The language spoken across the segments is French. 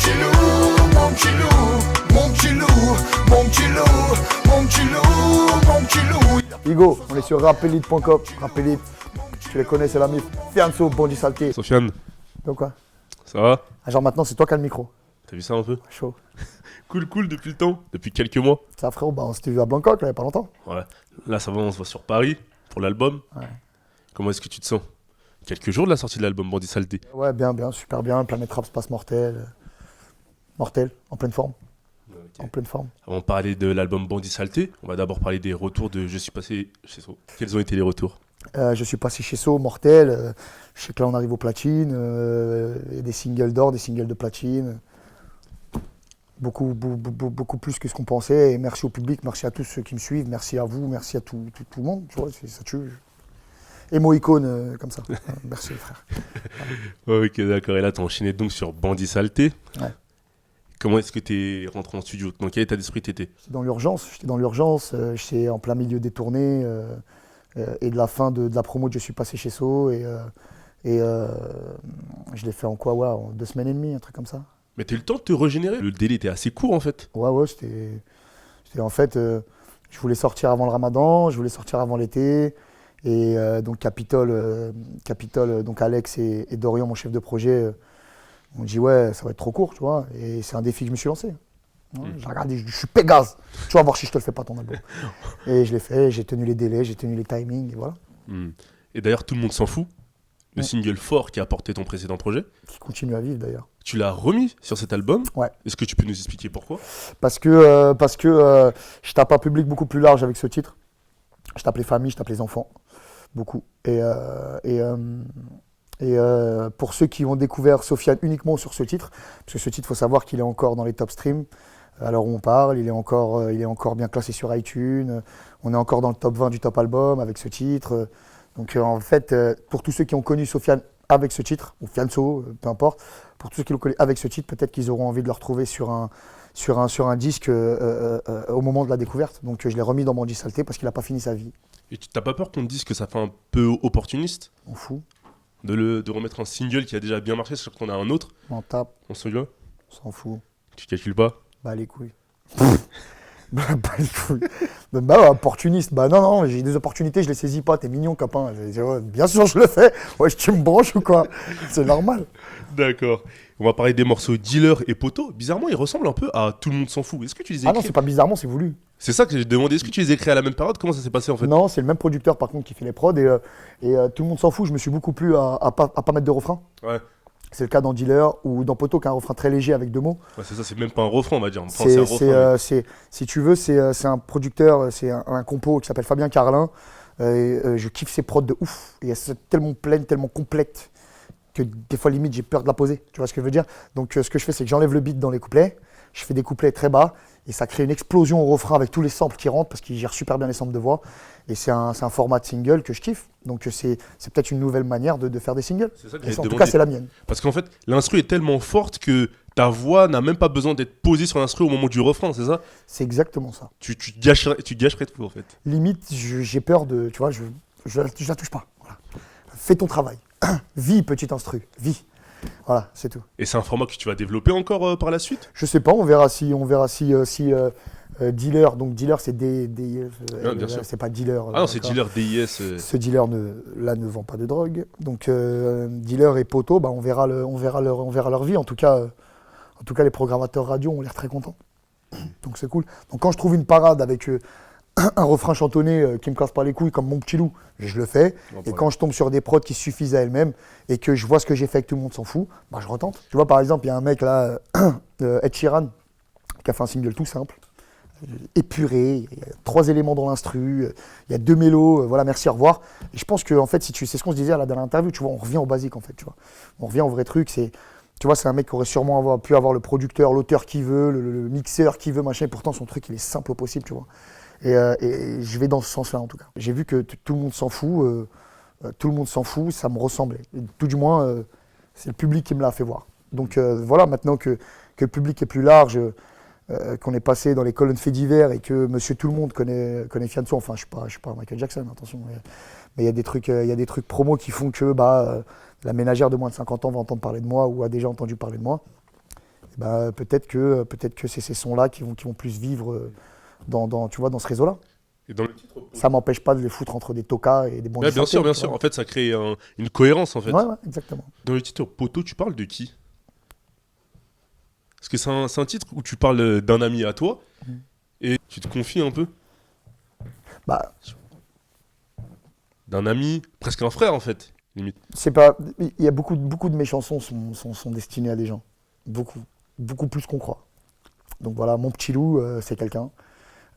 petit loup, mon petit loup, mon petit loup, mon petit loup, mon petit loup, mon petit loup. Hugo, on est sur rapelite.com. Rapelite, tu les connais, c'est la mif. Fianso, Bandit Saleté. Sofiane, Donc quoi? ça va? Genre maintenant, c'est toi qui as le micro. T'as vu ça un peu? Chaud. Cool, depuis le temps, depuis quelques mois. Ça, frérot, bah, on s'était vu à Bangkok, là, il n'y a pas longtemps. Ouais, là ça va, on se voit sur Paris pour l'album. Ouais. Comment est-ce que tu te sens? Quelques jours de la sortie de l'album Bandit Saleté. Ouais, bien, super bien. Planète Rap se passe mortel. Mortel, en pleine forme. En pleine forme. Avant de parler de l'album Bandit Saleté, on va d'abord parler des retours de Je suis passé chez So. Quels ont été les retours? Je suis passé chez So, mortel. Je sais que là, on arrive aux platines. Il y a des singles d'or, des singles de platine. Beaucoup plus que ce qu'on pensait. Et merci au public, merci à tous ceux qui me suivent, merci à vous, merci à tout le monde. Tu vois, ça tue. Émo-icône comme ça. Merci, frère. Ok, d'accord. Et là, t'as enchaîné donc sur Bandit Saleté. Ouais. Comment est-ce que t'es rentré en studio? Dans quel état d'esprit t'étais? J'étais dans l'urgence. J'étais en plein milieu des tournées et de la fin de la promo de Je suis passé chez So. Et je l'ai fait en quoi? Ouais, en 2 semaines et demie, un truc comme ça. Mais t'as eu le temps de te régénérer? Le délai était assez court en fait. Ouais, c'était en fait, je voulais sortir avant le Ramadan, je voulais sortir avant l'été. Et donc Capitole, donc Alex et Dorian, mon chef de projet, on dit ouais, ça va être trop court, tu vois. Et c'est un défi que je me suis lancé. Ouais, j'ai regardé, je suis Pégase. Tu vas voir si je te le fais pas ton album. Et je l'ai fait, j'ai tenu les délais, j'ai tenu les timings, et voilà. Et d'ailleurs, tout le monde s'en fout. Le single fort qui a porté ton précédent projet. Qui continue à vivre d'ailleurs. Tu l'as remis sur cet album. Ouais. Est-ce que tu peux nous expliquer pourquoi? Parce que je tape un public beaucoup plus large avec ce titre. Je tape les familles, je tape les enfants. Beaucoup. Et pour ceux qui ont découvert Sofiane uniquement sur ce titre, parce que ce titre, il faut savoir qu'il est encore dans les top streams, à l'heure où on parle, il est encore bien classé sur iTunes, on est encore dans le top 20 du top album avec ce titre. Donc en fait, pour tous ceux qui ont connu Sofiane avec ce titre, ou Fianso, peu importe, pour tous ceux qui l'ont connu avec ce titre, peut-être qu'ils auront envie de le retrouver sur un disque au moment de la découverte. Donc je l'ai remis dans Bandit Saleté parce qu'il n'a pas fini sa vie. Et tu t'as pas peur qu'on te dise que ça fait un peu opportuniste On fout, de remettre un single qui a déjà bien marché, sur qu'on a un autre, on tape, on se là, on s'en fout. tu calcules pas? Bah les couilles. Bah les couilles. Bah ouais, opportuniste. Bah non, j'ai des opportunités, je les saisis pas, t'es mignon copain. Je dis, ouais, bien sûr je le fais. Ouais, tu me branches ou quoi? C'est normal. D'accord. On va parler des morceaux Dealer et Poto. Bizarrement, ils ressemblent un peu à Tout le monde s'en fout. Est-ce que tu les as Ah non, écrits? c'est pas bizarrement, c'est voulu. C'est ça que j'ai demandé. Est-ce que tu les as écrits à la même période? Comment ça s'est passé en fait? Non, c'est le même producteur par contre qui fait les prods et tout le monde s'en fout. Je me suis beaucoup plu à pas mettre de refrain. Ouais. C'est le cas dans Dealer ou dans Poto qui a un refrain très léger avec 2 mots. Ouais, c'est ça, c'est même pas un refrain, on va dire. Enfin, c'est un refrain. Si tu veux, c'est un producteur, c'est un compo qui s'appelle Fabien Carlin. Je kiffe ses prods de ouf. Et elles sont tellement pleines, tellement complètes que des fois limite j'ai peur de la poser. Tu vois ce que je veux dire? Donc ce que je fais, c'est que j'enlève le beat dans les couplets. Je fais des couplets très bas et ça crée une explosion au refrain avec tous les samples qui rentrent parce qu'il gère super bien les samples de voix. Et c'est un format de single que je kiffe. Donc c'est peut-être une nouvelle manière de faire des singles. C'est ça que Et j'ai en tout demandé. cas, c'est la mienne. Parce qu'en fait, l'instru est tellement forte que ta voix n'a même pas besoin d'être posée sur l'instru au moment du refrain, c'est ça? C'est exactement ça. Tu gâcherais tout en fait. Limite, j'ai peur de. Tu vois, je la touche pas. Voilà. Fais ton travail. Vis, petit instru. Vis. Voilà, c'est tout. Et c'est un format que tu vas développer encore par la suite? Je sais pas, on verra si Dealer, donc Dealer c'est bien sûr. c'est pas Dealer. Ah non, c'est d'accord. Dealer DIS. Ce dealer ne vend pas de drogue. Donc Dealer et Poto, bah, on verra leur vie. En tout cas, les programmateurs radio ont l'air très contents. Donc c'est cool. Donc quand je trouve une parade avec un refrain chantonné qui me casse pas les couilles comme Mon petit loup, je le fais. Bon, Et quand je tombe sur des prods qui suffisent à elles-mêmes et que je vois ce que j'ai fait et que tout le monde s'en fout, bah, je retente. Tu vois, par exemple, il y a un mec là, Ed Sheeran, qui a fait un single tout simple, épuré, il y a 3 éléments dans l'instru, il y a 2 mélos, voilà, merci, au revoir. Et je pense que en fait, c'est ce qu'on se disait là dans l'interview, tu vois, on revient au basique en fait, tu vois. On revient au vrai truc, tu vois, c'est un mec qui aurait sûrement pu avoir le producteur, l'auteur qu'il veut, le mixeur qu'il veut, machin, et pourtant son truc il est simple au possible, tu vois. Et je vais dans ce sens-là en tout cas. J'ai vu que tout le monde s'en fout, ça me ressemblait. Et tout du moins, c'est le public qui me l'a fait voir. Donc voilà, maintenant que le public est plus large, qu'on est passé dans les colonnes faits divers et que Monsieur Tout le Monde connaît Fianso. Enfin, je suis pas Michael Jackson, attention. Mais il y a des trucs promos qui font que la ménagère de moins de 50 ans va entendre parler de moi ou a déjà entendu parler de moi. bah, peut-être que c'est ces sons-là qui vont plus vivre tu vois, dans ce réseau-là. Et dans le titre, Ça m'empêche pas de les foutre entre des tokas et des bandits. ouais, bien sûr, synthés, bien tu sûr. vois. En fait, ça crée une cohérence en fait. Ouais, exactement. Dans le titre Poto, tu parles de qui? Parce que c'est un titre où tu parles d'un ami à toi et tu te confies un peu. Bah, D'un ami, presque un frère en fait, limite. c'est pas. Il y a beaucoup de mes chansons sont destinées à des gens. Beaucoup plus qu'on croit. Donc voilà, mon petit loup, c'est quelqu'un.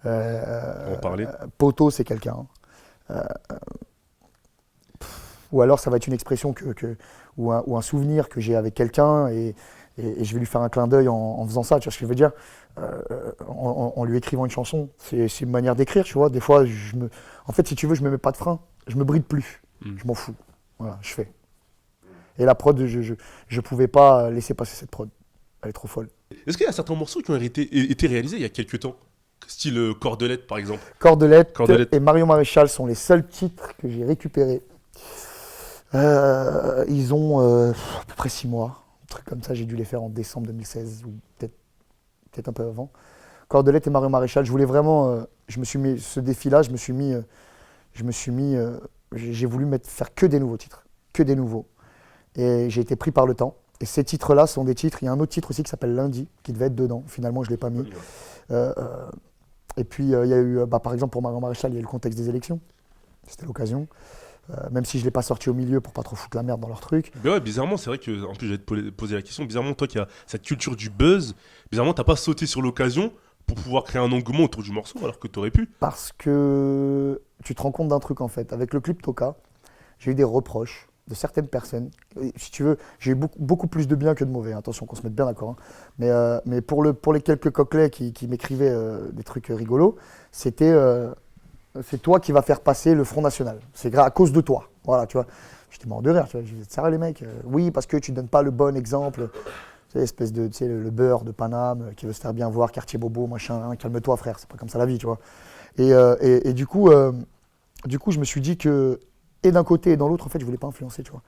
On va en parler. Poto, c'est quelqu'un. Ou alors ça va être une expression ou un souvenir que j'ai avec quelqu'un et je vais lui faire un clin d'œil en faisant ça, tu vois ce que je veux dire. En lui écrivant une chanson. C'est une manière d'écrire, tu vois. Des fois, en fait, si tu veux, je me mets pas de frein. Je me bride plus. Je m'en fous. Voilà, je fais. Et la prod, je pouvais pas laisser passer cette prod. Elle est trop folle. Est-ce qu'il y a certains morceaux qui ont été réalisés il y a quelques temps? Style Cordelette par exemple. Cordelette Cordelette. et Marion Maréchal sont les seuls titres que j'ai récupérés. Ils ont à peu près 6 mois. Un truc comme ça, j'ai dû les faire en décembre 2016 ou peut-être un peu avant. Cordelette et Marion Maréchal, je voulais vraiment. Je me suis mis ce défi-là, j'ai voulu faire que des nouveaux titres, que des nouveaux. Et j'ai été pris par le temps. Et ces titres-là sont des titres. Il y a un autre titre aussi qui s'appelle Lundi, qui devait être dedans. Finalement, je ne l'ai pas mis. Et puis, il y a eu, par exemple, pour Marion Maréchal, il y a eu le contexte des élections. C'était l'occasion. Même si je ne l'ai pas sorti au milieu pour pas trop foutre la merde dans leur truc. Mais ouais, bizarrement, c'est vrai que, en plus, j'allais te poser la question. Bizarrement, toi qui as cette culture du buzz, bizarrement, t'as pas sauté sur l'occasion pour pouvoir créer un engouement autour du morceau alors que t'aurais pu. Parce que tu te rends compte d'un truc, en fait. Avec le clip Toka, j'ai eu des reproches de certaines personnes. Et, si tu veux, j'ai eu beaucoup plus de bien que de mauvais. Attention, qu'on se mette bien d'accord. Hein. Mais pour les quelques coquelets qui m'écrivaient des trucs rigolos, c'était c'est toi qui vas faire passer le Front National. C'est à cause de toi. Voilà, tu vois. J'étais mort de rire. Tu vois. Je disais, sérieux les mecs, oui, parce que tu ne donnes pas le bon exemple. C'est l'espèce de, tu sais, le beurre de Paname qui veut se faire bien voir, quartier bobo, machin. Hein, calme-toi, frère. C'est pas comme ça la vie, tu vois. Et du coup, je me suis dit que, et d'un côté et dans l'autre, en fait, je voulais pas influencer, tu vois.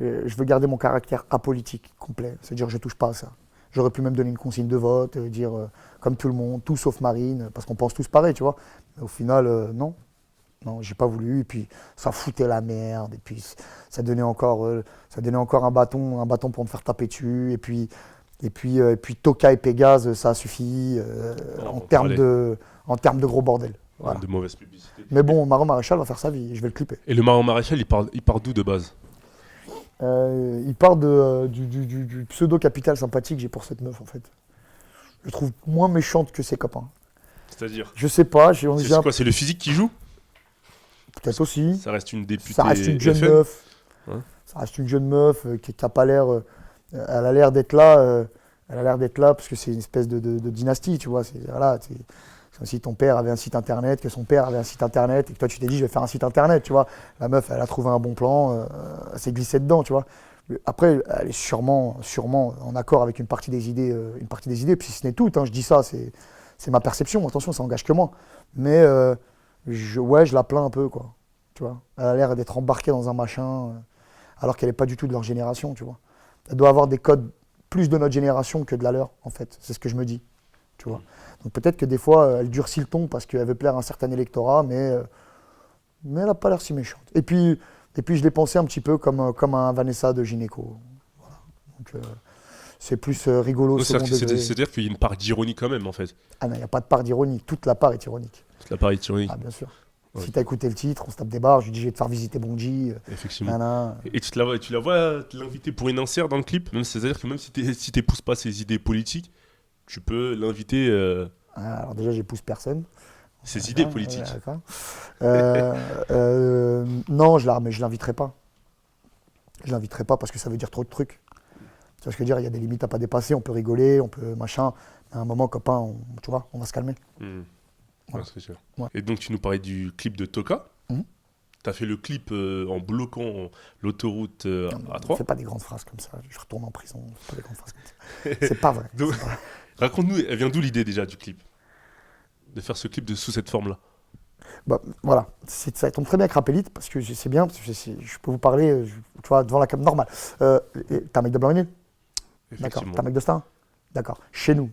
Je veux garder mon caractère apolitique complet. C'est-à-dire, je touche pas à ça. J'aurais pu même donner une consigne de vote, dire comme tout le monde, tout sauf Marine, parce qu'on pense tous pareil, tu vois. Mais au final, non. Non, j'ai pas voulu. Et puis, ça foutait la merde. Et puis, ça donnait encore un bâton pour me faire taper dessus. Et puis Toka et Pégase, ça a suffi en termes de gros bordel. Voilà. De mauvaise publicité. Mais bon, Marion Maréchal va faire sa vie. Je vais le clipper. Et le Marion Maréchal, il part d'où de base? Il part du pseudo-capital sympathique que j'ai pour cette meuf, en fait. Je la trouve moins méchante que ses copains. C'est-à-dire? Je sais pas. C'est quoi? C'est le physique qui joue? Peut-être aussi. Ça reste une députée. Ça reste une jeune FN. meuf. Hein, Ça reste une jeune meuf qui n'a pas l'air. Elle a l'air d'être là. Elle a l'air d'être là parce que c'est une espèce de dynastie, tu vois. C'est comme si ton père avait un site internet, que son père avait un site internet et que toi tu t'es dit je vais faire un site internet, tu vois. La meuf, elle a trouvé un bon plan, elle s'est glissée dedans, tu vois. Après, elle est sûrement en accord avec une partie des idées, puis si ce n'est tout, hein, je dis ça, c'est ma perception, attention, ça engage que moi. Mais je la plains un peu, quoi. Tu vois. Elle a l'air d'être embarquée dans un machin, alors qu'elle n'est pas du tout de leur génération, tu vois. Elle doit avoir des codes plus de notre génération que de la leur, en fait. C'est ce que je me dis, tu vois. Donc peut-être que des fois, elle durcit le ton parce qu'elle veut plaire à un certain électorat, mais elle n'a pas l'air si méchante. Et puis je l'ai pensé un petit peu comme un Vanessa de Gynéco. Voilà. Donc c'est plus rigolo, donc, second degré. c'est-à-dire qu'il y a une part d'ironie quand même, en fait. Ah non, il n'y a pas de part d'ironie. Toute la part est ironique. La part est ironique. Ah bien sûr. Ouais. Si tu as écouté le titre, on se tape des barres, je lui dis je vais te faire visiter Bonji. Effectivement. Et tu la vois l'inviter pour une insert dans le clip, c'est-à-dire que même si t'épouses pas ses idées politiques, tu peux l'inviter. Alors déjà, j'épouse personne. Ses idées politiques. Non, mais je l'inviterai pas. Je l'inviterai pas parce que ça veut dire trop de trucs. Tu vois ce que je veux dire, il y a des limites à pas dépasser, on peut rigoler, on peut machin. Mais à un moment, copain, tu vois, on va se calmer. Voilà. Ouais, c'est sûr. Ouais. Et donc tu nous parlais du clip de Toka. Tu as fait le clip en bloquant l'autoroute A3. Fais pas des grandes phrases comme ça, je retourne en prison. Fais pas des grandes phrases comme ça. C'est pas vrai. Donc, c'est pas vrai. Raconte-nous, elle vient d'où l'idée déjà du clip? De faire ce clip sous cette forme-là? Bah, voilà, ça tombe très bien avec Rapélite parce que c'est bien, parce que je peux vous parler, tu vois, devant la caméra, normal. T'as un mec de Blanc-Ménil? D'accord. T'as un mec de Star? D'accord. Chez nous,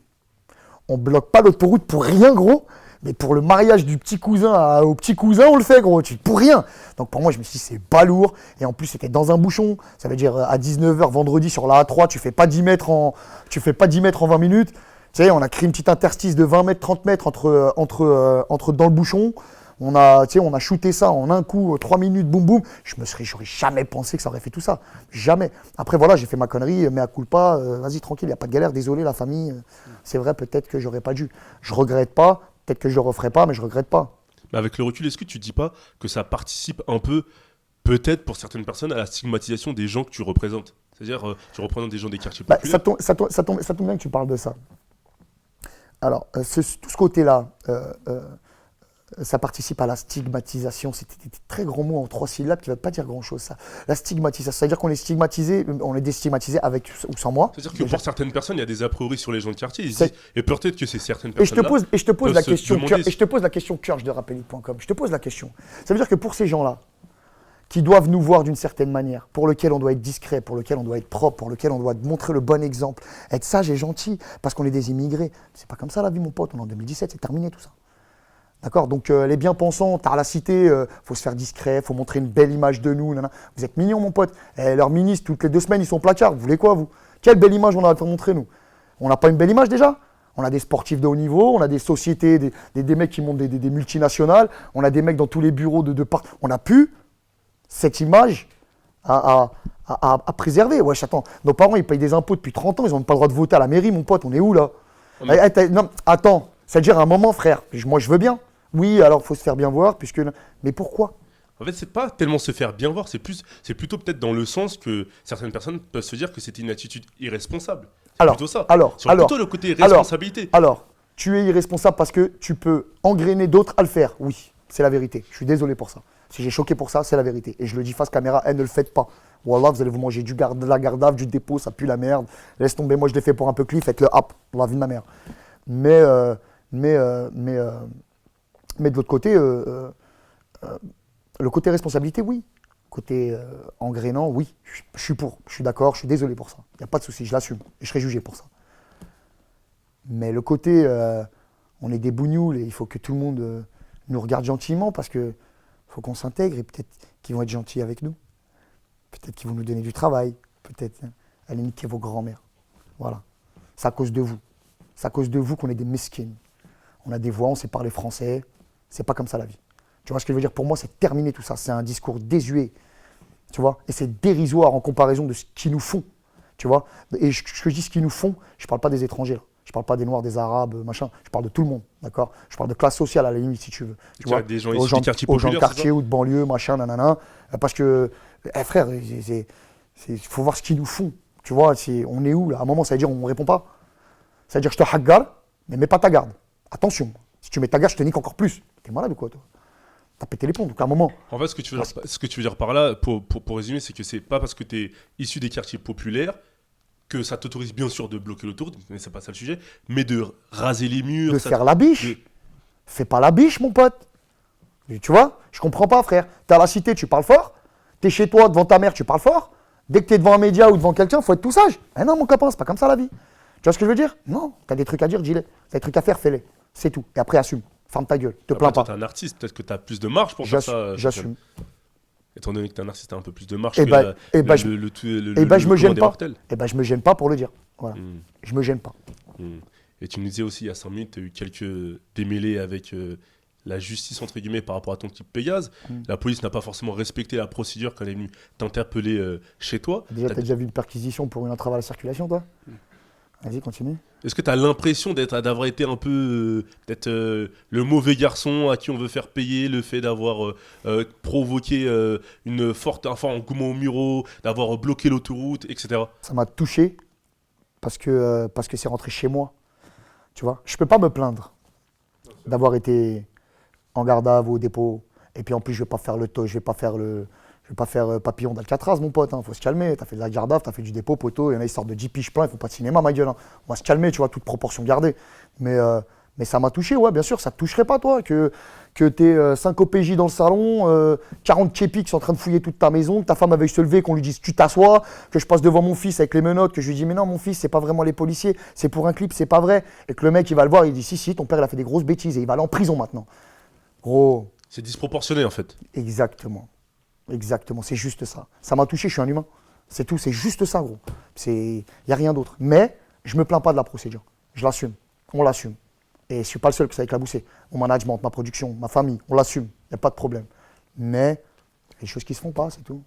on bloque pas l'autoroute pour rien, gros. Mais pour le mariage du petit cousin au petit cousin, on le fait, gros. Pour rien. Donc pour moi, je me suis dit, c'est pas lourd. Et en plus, c'était dans un bouchon. Ça veut dire à 19h vendredi sur la A3, tu fais pas 10 mètres en 20 minutes. Tu sais, on a créé une petite interstice de 20 mètres, 30 mètres entre dans le bouchon. On a shooté ça en un coup, 3 minutes, boum boum. J'aurais jamais pensé que ça aurait fait tout ça. Jamais. Après, voilà, j'ai fait ma connerie, mais à culpa, vas-y, tranquille, il n'y a pas de galère, désolé la famille. C'est vrai, peut-être que j'aurais pas dû. Je regrette pas, peut-être que je le referai pas, mais je regrette pas. Mais avec le recul, est-ce que tu dis pas que ça participe un peu, peut-être pour certaines personnes, à la stigmatisation des gens que tu représentes? C'est-à-dire, tu représentes des gens des quartiers populaires. Ça tombe bien que tu parles de ça. Alors, tout ce côté-là, ça participe à la stigmatisation. C'est des très grands mots en 3 syllabes qui ne veulent pas dire grand-chose, ça. La stigmatisation, c'est-à-dire qu'on est stigmatisé, on est déstigmatisé avec ou sans moi. C'est-à-dire que déjà. Pour certaines personnes, il y a des a priori sur les gens de quartier. Ils se C'est- disent, et peut-être que c'est certaines Et je te personnes. pose la se question, demander et je te pose la question curge de rappelite.com. Je te pose la question. Ça veut dire que pour ces gens-là, qui doivent nous voir d'une certaine manière, pour lequel on doit être discret, pour lequel on doit être propre, pour lequel on doit montrer le bon exemple, être sage et gentil, parce qu'on est des immigrés. C'est pas comme ça la vie, mon pote. On est en 2017, c'est terminé tout ça. D'accord. Donc les bien-pensants, t'as la cité, faut se faire discret, faut montrer une belle image de nous. Nanana. Vous êtes mignons, mon pote. Leurs ministres, toutes les 2 semaines, ils sont au placard. Vous voulez quoi, vous? Quelle belle image on a à faire montrer, nous? On n'a pas une belle image déjà? On a des sportifs de haut niveau, on a des sociétés, des mecs qui montent des multinationales, on a des mecs dans tous les bureaux de partout. On n'a plus cette image à préserver. Wesh, attends, nos parents, ils payent des impôts depuis 30 ans, ils n'ont pas le droit de voter à la mairie, mon pote. On est où, là? Non, attends, c'est-à-dire à un moment, frère, moi, je veux bien. Oui, alors, il faut se faire bien voir, puisque... Mais pourquoi? En fait, c'est pas tellement se faire bien voir, c'est plutôt peut-être dans le sens que certaines personnes peuvent se dire que c'était une attitude irresponsable. C'est plutôt ça. Plutôt le côté responsabilité. Alors, tu es irresponsable parce que tu peux engrainer d'autres à le faire. Oui, c'est la vérité. Je suis désolé pour ça. Si j'ai choqué pour ça, c'est la vérité. Et je le dis face caméra, ne le faites pas. Wallah, vous allez vous manger de la gardave, du dépôt, ça pue la merde. Laisse tomber, moi je l'ai fait pour un peu clip, faites-le hop, pour la vie de ma mère. Mais de l'autre côté, le côté responsabilité, oui. Côté engrainant, oui. Je suis pour, je suis d'accord, je suis désolé pour ça. Il n'y a pas de souci, je l'assume. Et je serai jugé pour ça. Mais le côté, on est des bougnoules et il faut que tout le monde nous regarde gentiment parce que faut qu'on s'intègre et peut-être qu'ils vont être gentils avec nous. Peut-être qu'ils vont nous donner du travail. Peut-être aller niquer vos grands-mères. Voilà. C'est à cause de vous. C'est à cause de vous qu'on est des mesquines. On a des voix, on sait parler français. C'est pas comme ça la vie. Tu vois ce que je veux dire? Pour moi, c'est terminé tout ça. C'est un discours désuet. Tu vois? Et c'est dérisoire en comparaison de ce qu'ils nous font. Tu vois? Et ce que je dis, ce qu'ils nous font, je parle pas des étrangers. Là. Je parle pas des Noirs, des Arabes, machin. Je parle de tout le monde, d'accord? Je parle de classe sociale à la limite, si tu veux. Tu vois, des gens aux issus des quartiers aux gens de populaires, quartier ou de banlieue, machin, nanana. Parce que, frère, il faut voir ce qu'ils nous font. Tu vois, on est où là? À un moment, ça veut dire on ne répond pas. Ça veut dire je te hagar, mais mets pas ta garde. Attention, si tu mets ta garde, je te nique encore plus. T'es malade ou quoi, toi? T'as pété les plombs, donc à un moment. En fait, ce que tu veux dire par là, pour résumer, c'est que c'est pas parce que tu es issu des quartiers populaires que ça t'autorise bien sûr de bloquer l'autoroute, mais c'est pas ça le sujet, mais de raser les murs. De faire la biche. Fais pas la biche, mon pote. Et tu vois, je comprends pas, frère. T'es à la cité, tu parles fort. T'es chez toi, devant ta mère, tu parles fort. Dès que t'es devant un média ou devant quelqu'un, faut être tout sage. Eh non, mon copain, c'est pas comme ça la vie. Tu vois ce que je veux dire? Non, t'as des trucs à dire, dis-les. T'as des trucs à faire, fais-les. C'est tout. Et après, assume. Ferme ta gueule. Te plains pas. Toi, t'es un artiste, peut-être que t'as plus de marge pour faire ça. J'assume. Étant donné que t'es un artiste, t'as un peu plus de marge je me gêne pas. Je me gêne pas pour le dire. Voilà. Je me gêne pas. Et tu nous disais aussi, il y a 5 minutes, tu as eu quelques démêlés avec la justice, entre guillemets, par rapport à ton type Pégase. La police n'a pas forcément respecté la procédure quand elle est venue t'interpeller chez toi. T'as déjà vu une perquisition pour une entrave à la circulation, toi? Vas-y, continue. Est-ce que tu as l'impression d'avoir été un peu peut-être le mauvais garçon à qui on veut faire payer le fait d'avoir provoqué une forte engouement au Muro, d'avoir bloqué l'autoroute, etc. Ça m'a touché parce que c'est rentré chez moi. Tu vois, je peux pas me plaindre d'avoir été en garde à vue au dépôt. Et puis en plus, je vais pas faire papillon d'Alcatraz, mon pote. Faut se calmer. T'as fait de la garde à vue, t'as fait du dépôt, poteau. Il y en a, ils sortent de 10 piges plein, ils font pas de cinéma, ma gueule. On va se calmer, tu vois, toute proportion gardée. Mais Mais ça m'a touché, ouais, bien sûr, ça te toucherait pas, toi, que t'aies 5 OPJ dans le salon, 40 tchépis qui sont en train de fouiller toute ta maison, que ta femme avait se lever, qu'on lui dise tu t'assois, que je passe devant mon fils avec les menottes, que je lui dis mais non, mon fils, c'est pas vraiment les policiers, c'est pour un clip, c'est pas vrai. Et que le mec, il va le voir, il dit si, ton père, il a fait des grosses bêtises et il va aller en prison maintenant. Gros, C'est disproportionné en fait. exactement. Exactement, c'est juste ça. Ça m'a touché, je suis un humain. C'est tout, c'est juste ça, gros. Il n'y a rien d'autre. Mais je me plains pas de la procédure. Je l'assume. On l'assume. Et je ne suis pas le seul que ça a éclaboussé. Mon management, ma production, ma famille, on l'assume. Il n'y a pas de problème. Mais les choses qui ne se font pas, c'est tout.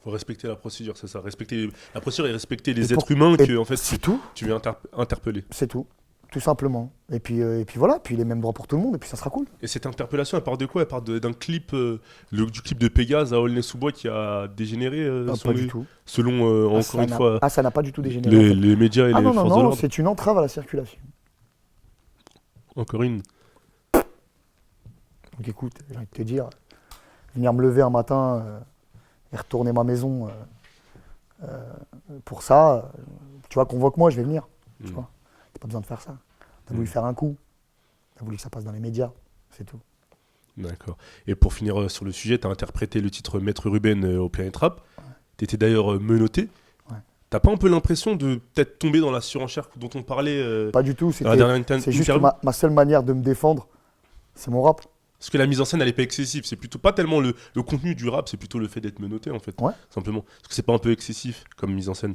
Faut respecter la procédure, c'est ça. Respecter la procédure et respecter les Et êtres humains et que en fait c'est tout. tu viens interpeller. C'est tout. Tout simplement. Et puis voilà, puis les mêmes droits pour tout le monde, et puis ça sera cool. Et cette interpellation, elle part de quoi? Elle part d'un clip, du clip de Pégase à Aulnay-sous-Bois qui a dégénéré Pas du tout. selon, encore une fois, ça n'a pas du tout dégénéré. En fait. les médias et les non, forces de non, l'ordre. c'est une entrave à la circulation. Encore une. Donc écoute, j'ai envie de te dire, venir me lever un matin et retourner ma maison pour ça, tu vois, convoque-moi, je vais venir. Tu vois, t'as pas besoin de faire ça. T'as voulu faire un coup, t'as voulu que ça passe dans les médias, c'est tout. D'accord. Et pour finir sur le sujet, tu as interprété le titre Maître Ruben au Planet Rap. Tu étais d'ailleurs menotté. Ouais. T'as pas un peu l'impression de peut-être tomber dans la surenchère dont on parlait Pas du tout, dans la dernière c'est juste que interview? ma seule manière de me défendre, c'est mon rap. Parce que la mise en scène, elle est pas excessive. C'est plutôt pas tellement le contenu du rap, c'est plutôt le fait d'être menotté en fait. Ouais. Simplement. Est-ce que c'est pas un peu excessif comme mise en scène?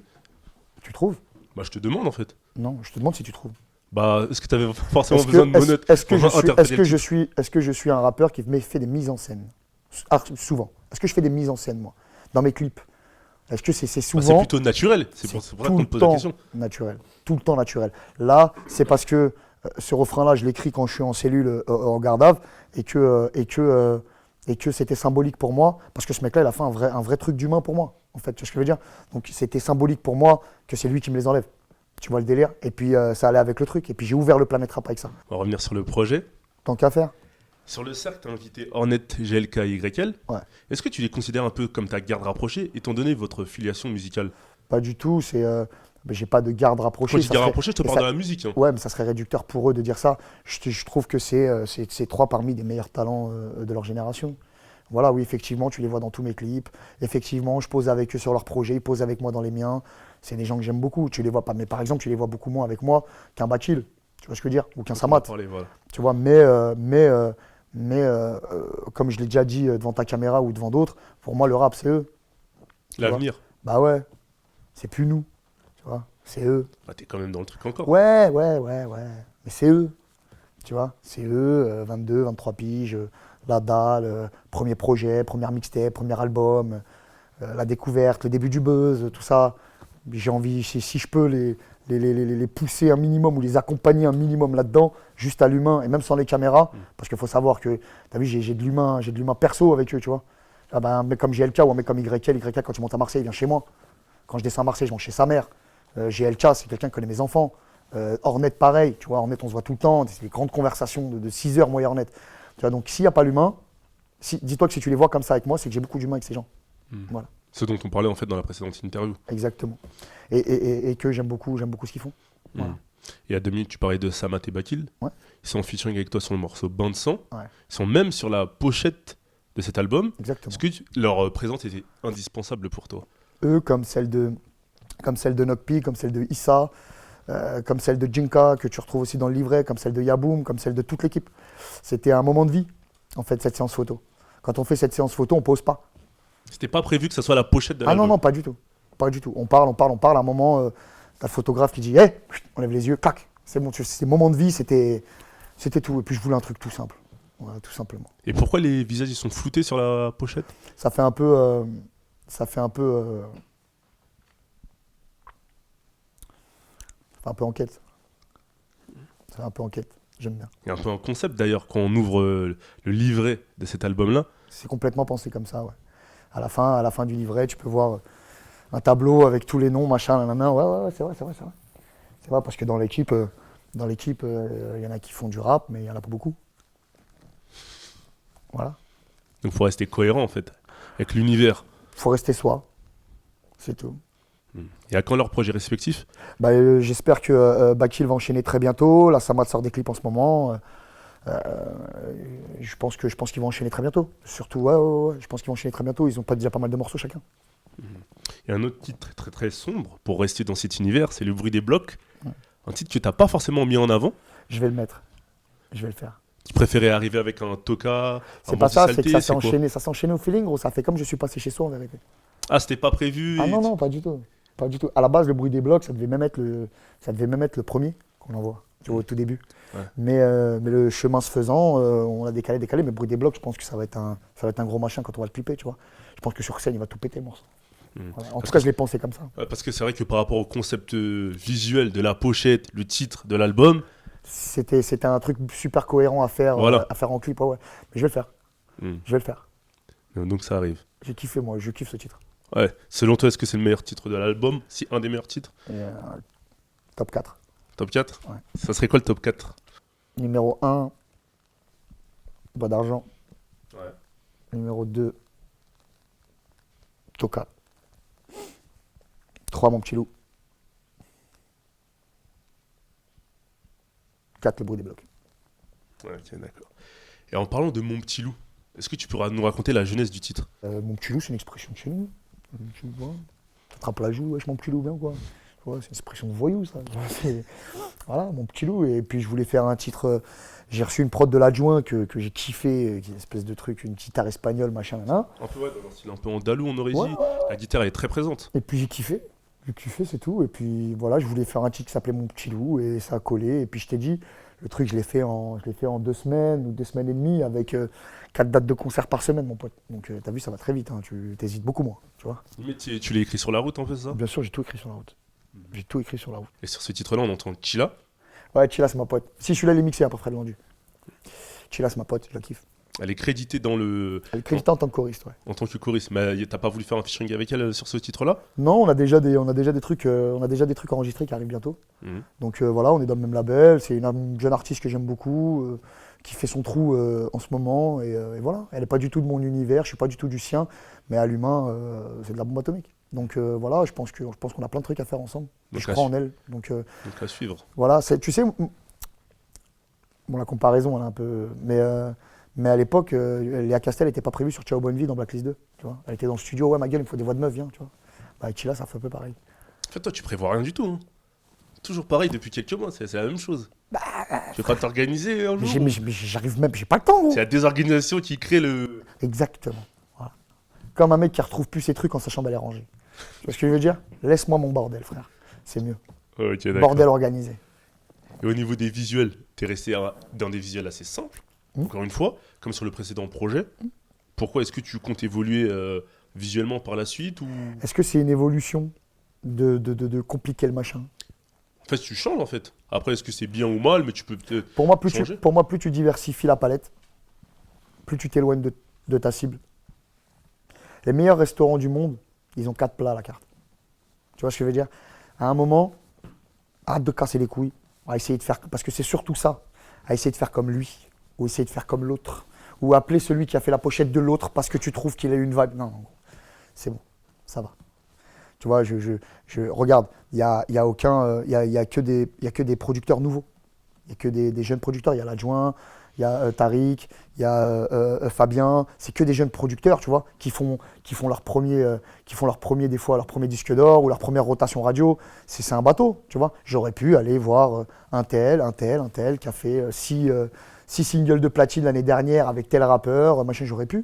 Tu trouves? Bah, je te demande en fait. Non, je te demande si tu trouves. Bah, est-ce que t'avais forcément besoin de menottes est-ce que pour interpréter le titre? est-ce que je suis un rappeur qui fait des mises en scène? Souvent. Est-ce que je fais des mises en scène, moi, dans mes clips? Est-ce que c'est Bah, souvent... c'est plutôt naturel. C'est pour ça tout qu'on le te pose la temps question. naturel. Tout le temps naturel. Là, c'est parce que ce refrain-là, je l'écris quand je suis en cellule en garde à vue et que c'était symbolique pour moi, parce que ce mec-là, il a fait un vrai truc d'humain pour moi, en fait, tu vois ce que je veux dire? Donc c'était symbolique pour moi que c'est lui qui me les enlève. Tu vois le délire? Et puis ça allait avec le truc. Et puis j'ai ouvert le Planet Rap avec ça. On va revenir sur le projet. Tant qu'à faire. Sur le cercle, tu as invité Hornet, GLK et YL. Ouais. Est-ce que tu les considères un peu comme ta garde rapprochée, étant donné votre filiation musicale? Pas du tout. J'ai pas de garde rapprochée. Quand je dis Ça garde serait- rapprochée, je te mais parle ça- de la musique. Hein. Ouais, mais ça serait réducteur pour eux de dire ça. Je trouve que c'est trois parmi les meilleurs talents de leur génération. Voilà, oui, effectivement, tu les vois dans tous mes clips. Effectivement, je pose avec eux sur leurs projets, ils posent avec moi dans les miens. C'est des gens que j'aime beaucoup. Tu les vois pas, mais par exemple, tu les vois beaucoup moins avec moi qu'un Bachil. Tu vois ce que je veux dire? Ou qu'un On va Samat. parler, voilà. Tu vois, comme je l'ai déjà dit devant ta caméra ou devant d'autres, pour moi, le rap, c'est eux. L'avenir. Bah ouais, c'est plus nous. Tu vois, c'est eux. Bah, t'es quand même dans le truc encore. Ouais. Mais c'est eux. Tu vois, c'est eux, 22, 23 piges, la dalle, premier projet, première mixtape, premier album, la découverte, le début du buzz, tout ça. J'ai envie, si je peux, les pousser un minimum ou les accompagner un minimum là-dedans, juste à l'humain et même sans les caméras, parce qu'il faut savoir que, t'as vu, j'ai de l'humain perso avec eux, tu vois. Ah ben, un mec comme GLK ou un mec comme YL, quand tu montes à Marseille, il vient chez moi. Quand je descends à Marseille, je monte chez sa mère. GLK, c'est quelqu'un qui connaît mes enfants. Hornet, pareil, tu vois, Hornet, on se voit tout le temps, c'est des grandes conversations de 6 heures, moi et Hornet. Tu vois, donc s'il n'y a pas l'humain, dis-toi que si tu les vois comme ça avec moi, c'est que j'ai beaucoup d'humain avec ces gens. Voilà, Ce dont on parlait en fait dans la précédente interview. exactement. Et que j'aime beaucoup ce qu'ils font. Voilà. Il y a 2 minutes, tu parlais de Samat et Bakil. Ouais. Ils sont en featuring avec toi sur le morceau Bain de sang. Ouais. Ils sont même sur la pochette de cet album. Exactement. Est-ce que leur présence était indispensable pour toi? Eux, comme celle de Nokpi, comme celle de Issa, comme celle de Jinka, que tu retrouves aussi dans le livret, comme celle de Yaboum, comme celle de toute l'équipe. C'était un moment de vie, en fait, cette séance photo. Quand on fait cette séance photo, on pose pas. C'était pas prévu que ça soit la pochette de Ah l'album? non, pas du tout. Pas du tout. On parle. À un moment, t'as le photographe qui dit « Hé !» On lève les yeux, clac. C'est bon, c'est moment de vie, c'était tout. Et puis je voulais un truc tout simple. Voilà, tout simplement. Et pourquoi les visages ils sont floutés sur la pochette? Ça fait un peu... Ça fait un peu enquête. Ça fait un peu enquête. J'aime bien. Il y a un peu un concept d'ailleurs quand on ouvre le livret de cet album-là. C'est complètement pensé comme ça, ouais. À la fin du livret, tu peux voir un tableau avec tous les noms, machin, nanana. Ouais, c'est vrai. C'est vrai, parce que dans l'équipe, il y en a qui font du rap, mais il n'y en a pas beaucoup. Voilà. Donc faut rester cohérent en fait avec l'univers. Faut rester soi. C'est tout. Et à quand leurs projets respectifs? J'espère que Bakil va enchaîner très bientôt. Là, Samad sort des clips en ce moment. Je pense qu'ils vont enchaîner très bientôt. Surtout, ouais, je pense qu'ils vont enchaîner très bientôt. Ils ont déjà pas mal de morceaux chacun. Il y a un autre titre très très très sombre pour rester dans cet univers, c'est Le bruit des blocs. Un titre que tu n'as pas forcément mis en avant. Je vais le mettre. Je vais le faire. Tu préférais arriver avec un toka, C'est un pas ça, Bandit c'est que Saleté, ça s'est quoi? enchaîné. Ça s'est enchaîné au feeling, gros. Ça fait comme je suis passé chez soi en vérité. Ah, c'était pas prévu. Ah non, pas du tout. Pas du tout. À la base, le bruit des blocs, ça devait même être le premier qu'on envoie, tu vois, au tout début. Ouais. Mais le chemin se faisant, on l'a décalé. Mais le bruit des blocs, je pense que ça va être un gros machin quand on va le clipper, tu vois. Je pense que sur scène, il va tout péter, le morceau. Voilà. En tout cas, je l'ai pensé comme ça. Parce que c'est vrai que par rapport au concept visuel de la pochette, le titre de l'album, C'était un truc super cohérent à faire, Voilà. à faire en clip. Ouais. Mais je vais le faire. Je vais le faire. donc ça arrive. J'ai kiffé, moi. Je kiffe ce titre. Ouais. Selon toi, est-ce que c'est le meilleur titre de l'album? Si un des meilleurs titres? Et, top 4. Top 4? Ouais. Ça serait quoi le top 4? Numéro 1, Bois d'argent. Ouais. Numéro 2, Toka. 3, Mon petit loup. 4, Le bruit des blocs. Ouais, ok, d'accord. Et en parlant de Mon petit loup, est-ce que tu pourras nous raconter la jeunesse du titre? Mon petit loup, c'est une expression de chez nous. Tu vois, t'attrapes la joue, wesh, mon petit loup, bien quoi. Tu vois, c'est une expression de voyou, ça. Voilà, mon petit loup. Et puis je voulais faire un titre. J'ai reçu une prod de l'adjoint que j'ai kiffé, qui est une espèce de truc, une guitare espagnole, machin, là. Un peu, ouais, dans un style un peu andalou, on aurait Ouais, dit. La guitare, elle est très présente. Et puis j'ai kiffé. J'ai kiffé, c'est tout. Et puis voilà, je voulais faire un titre qui s'appelait Mon petit loup et ça a collé. Et puis je t'ai dit, le truc, je l'ai fait en 2 semaines ou 2 semaines et demie avec 4 dates de concert par semaine, mon pote. Donc t'as vu, ça va très vite. Hein. Tu t'hésites beaucoup moins, tu vois. Mais tu l'as écrit sur la route, en fait, ça? Bien sûr, j'ai tout écrit sur la route. J'ai tout écrit sur la route. Et sur ce titre-là, on entend Chilla. Ouais, Chilla, c'est ma pote. Si celui-là, il est mixé à peu près de vendu. Chilla, c'est ma pote, je la kiffe. Elle est créditée dans le... Elle est créditée en tant que choriste, ouais. en tant que choriste. Mais t'as pas voulu faire un featuring avec elle sur ce titre-là? Non, on a déjà des trucs enregistrés qui arrivent bientôt. Mhm. Donc voilà, on est dans le même label. C'est une jeune artiste que j'aime beaucoup, qui fait son trou en ce moment. Et voilà, elle n'est pas du tout de mon univers, je suis pas du tout du sien, mais à l'humain, c'est de la bombe atomique. Donc voilà, je pense qu'on a plein de trucs à faire ensemble. Donc Je crois en elle. Donc Donc à suivre. voilà, tu sais, bon, la comparaison, elle est un peu. Mais à l'époque, Léa Castel n'était pas prévue sur Ciao Bonne Vie dans Blacklist 2. Tu vois. Elle était dans le studio, ouais, ma gueule, il me faut des voix de meuf, viens, tu vois. Bah, avec Chilla, ça fait un peu pareil. En fait, toi, tu prévois rien du tout. Hein. Toujours pareil depuis quelques mois, c'est la même chose. Tu veux pas t'organiser un jour? Mais j'arrive même, j'ai pas le temps, gros. C'est la désorganisation qui crée le... Exactement. Voilà. Comme un mec qui retrouve plus ses trucs quand sa chambre elle est rangée. Tu vois ce que je veux dire? Laisse-moi mon bordel, frère. C'est mieux. Ok, d'accord. Bordel organisé. Et au niveau des visuels, t'es resté dans des visuels assez simples, encore une fois, comme sur le précédent projet. Pourquoi est-ce que tu comptes évoluer visuellement par la suite ou... Est-ce que c'est une évolution de compliquer le machin? En fait, tu changes en fait. Après, est-ce que c'est bien ou mal, mais tu peux peut-être Pour moi, changer. plus tu diversifies la palette, plus tu t'éloignes de ta cible. Les meilleurs restaurants du monde, ils ont 4 plats à la carte. Tu vois ce que je veux dire? À un moment, hâte de casser les couilles, à essayer de faire, parce que c'est surtout ça, à essayer de faire comme lui, ou essayer de faire comme l'autre, ou appeler celui qui a fait la pochette de l'autre parce que tu trouves qu'il a eu une vibe. Non, c'est bon, ça va. Tu vois, je regarde, il y a que des producteurs nouveaux. Il y a que des jeunes producteurs. Il y a l'adjoint, il y a Tariq, il y a Fabien. C'est que des jeunes producteurs, tu vois, qui font leur premier des fois leur premier disque d'or ou leur première rotation radio. C'est un bateau, tu vois. J'aurais pu aller voir un tel qui a fait 6 singles de platine l'année dernière avec tel rappeur, machin. J'aurais pu,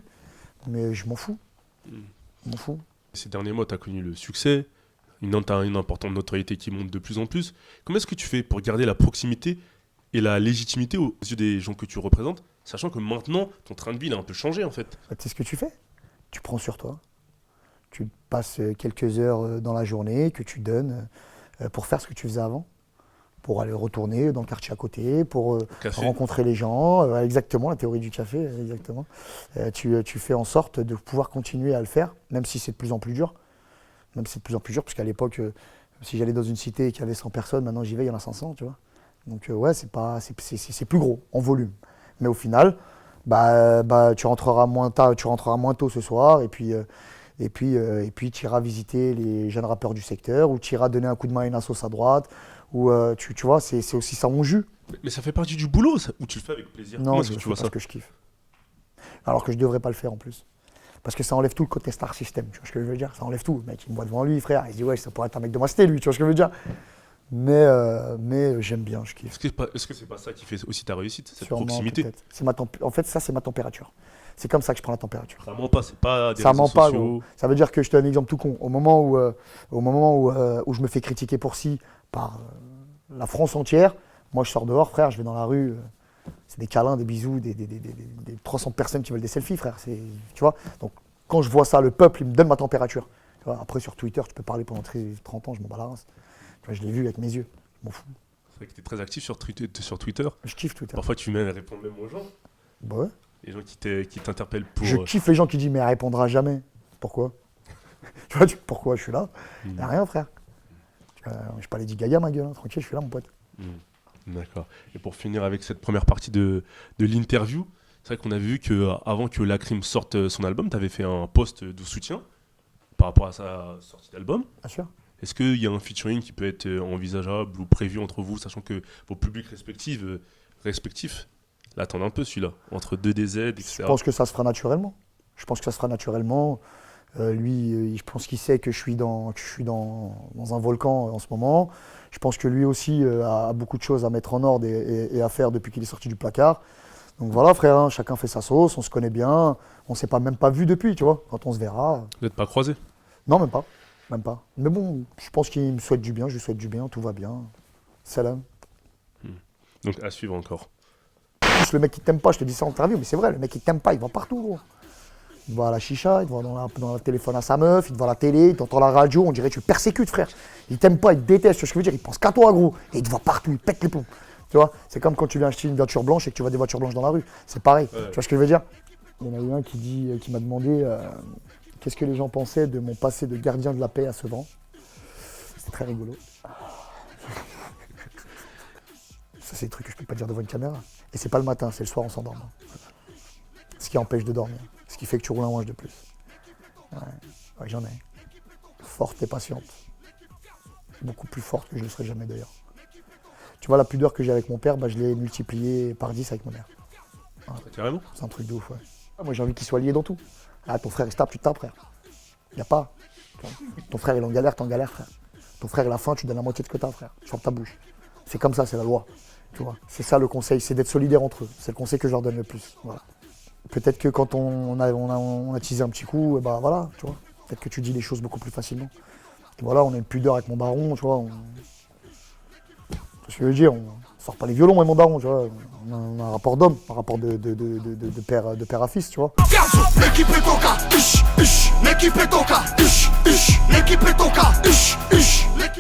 mais je m'en fous. Je m'en fous. Ces derniers mois, tu as connu le succès, une importante notoriété qui monte de plus en plus. Comment est-ce que tu fais pour garder la proximité et la légitimité aux yeux des gens que tu représentes, sachant que maintenant, ton train de vie il a un peu changé en fait? Tu sais ce que tu fais? Tu prends sur toi. Tu passes quelques heures dans la journée que tu donnes pour faire ce que tu faisais avant. Pour aller retourner dans le quartier à côté, pour rencontrer les gens. Exactement, la théorie du café, exactement. Tu fais en sorte de pouvoir continuer à le faire, même si c'est de plus en plus dur. Même si c'est de plus en plus dur, parce qu'à l'époque, si j'allais dans une cité et qu'il y avait 100 personnes, maintenant j'y vais, il y en a 500, tu vois. Donc ouais, c'est plus gros, en volume. Mais au final, tu rentreras moins tôt ce soir, et puis Et puis tu iras visiter les jeunes rappeurs du secteur, ou tu iras donner un coup de main à une assos à droite, ou tu vois, c'est aussi ça mon jus. Mais ça fait partie du boulot, ça, ou tu le fais avec plaisir? Non, Comment je est-ce le que tu fais vois parce ça? que je kiffe. Alors que je devrais pas le faire en plus. Parce que ça enlève tout le côté star system, tu vois ce que je veux dire? Ça enlève tout. Le mec, il me voit devant lui, frère, il se dit ouais, ça pourrait être un mec de ma cité, lui, tu vois ce que je veux dire? Mais j'aime bien, je kiffe. Est-ce que c'est pas ça qui fait aussi ta réussite, cette Sûrement, proximité? peut-être. En fait, ça, c'est ma température. C'est comme ça que je prends la température. Ça ment pas, c'est pas des Ça réseaux ment pas, sociaux. gros. Ça veut dire que je te donne un exemple tout con. Au moment où je me fais critiquer pour ci par la France entière, moi je sors dehors, frère, je vais dans la rue, c'est des câlins, des bisous, des 300 personnes qui veulent des selfies, frère. Tu vois. Donc quand je vois ça, le peuple, il me donne ma température. Tu vois, après sur Twitter, tu peux parler pendant 30 ans, je m'en bats la race. Tu vois, je l'ai vu avec mes yeux, je m'en fous. C'est vrai que tu es très actif sur Twitter. Je kiffe Twitter. Parfois, tu mets réponds même aux gens. Bah ouais. Les gens qui t'interpellent pour. Je kiffe les gens qui disent mais elle répondra jamais. Pourquoi? Tu vois, pourquoi je suis là? Il n'y a rien, frère. Je suis pas Lady Gaga, ma gueule, hein. Tranquille, je suis là, mon pote. D'accord. Et pour finir avec cette première partie de l'interview, c'est vrai qu'on a vu qu'avant que Lacrim sorte son album, tu avais fait un post de soutien par rapport à sa sortie d'album. Bien sûr. Est-ce qu'il y a un featuring qui peut être envisageable ou prévu entre vous, sachant que vos publics respectifs l'attendent un peu celui-là, entre 2DZ, etc. Je pense que ça se fera naturellement. Lui, je pense qu'il sait que je suis dans un volcan en ce moment. Je pense que lui aussi a beaucoup de choses à mettre en ordre et à faire depuis qu'il est sorti du placard. Donc voilà, frère, hein, chacun fait sa sauce, on se connaît bien. On s'est même pas vu depuis, tu vois. Quand on se verra. Vous n'êtes pas croisés? Non, même pas. Mais bon, je pense qu'il me souhaite du bien, je lui souhaite du bien, tout va bien. Salam. Donc à suivre encore. Le mec qui t'aime pas, je te dis ça en interview, mais c'est vrai, le mec qui t'aime pas, il va partout, gros. Il va à la chicha, il va dans le téléphone à sa meuf, il va à la télé, il t'entend la radio, on dirait que tu le persécutes, frère. Il t'aime pas, il te déteste, tu vois ce que je veux dire, il pense qu'à toi, gros. Et il te voit partout, il pète les plombs. Tu vois, c'est comme quand tu viens acheter une voiture blanche et que tu vois des voitures blanches dans la rue. C'est pareil. Ouais. Tu vois ce que je veux dire? Il y en a eu un qui m'a demandé qu'est-ce que les gens pensaient de mon passé de gardien de la paix à Sevran. C'est très rigolo. Ça, c'est des trucs que je peux pas dire devant une caméra. Et c'est pas le matin, c'est le soir, on s'endort. Ce qui empêche de dormir. Ce qui fait que tu roules un manche de plus. Ouais, j'en ai. Forte et patiente. Beaucoup plus forte que je ne le serai jamais d'ailleurs. Tu vois, la pudeur que j'ai avec mon père, je l'ai multipliée par 10 avec ma mère. Carrément. C'est un truc de ouf, ouais. Moi, j'ai envie qu'il soit lié dans tout. Ah, ton frère, il se tape, tu te tapes, frère. Y a pas. Ton frère, il est en galère, t'es en galère, frère. Ton frère, il a faim, tu donnes la moitié de ce que t'as, frère. Tu fermes ta bouche. C'est comme ça, c'est la loi. Tu vois, c'est ça le conseil, c'est d'être solidaire entre eux. C'est le conseil que je leur donne le plus. Voilà. Peut-être que quand on a teasé un petit coup, voilà, tu vois. Peut-être que tu dis les choses beaucoup plus facilement. Et voilà, on a une pudeur avec mon baron, tu vois. Ce que je veux dire, on sort pas les violons avec mon baron, tu vois. On a un rapport d'homme, un rapport de père à fils, tu vois. L'équipe est au cas, l'équipe est au cas, l'équipe est au cas, l'équipe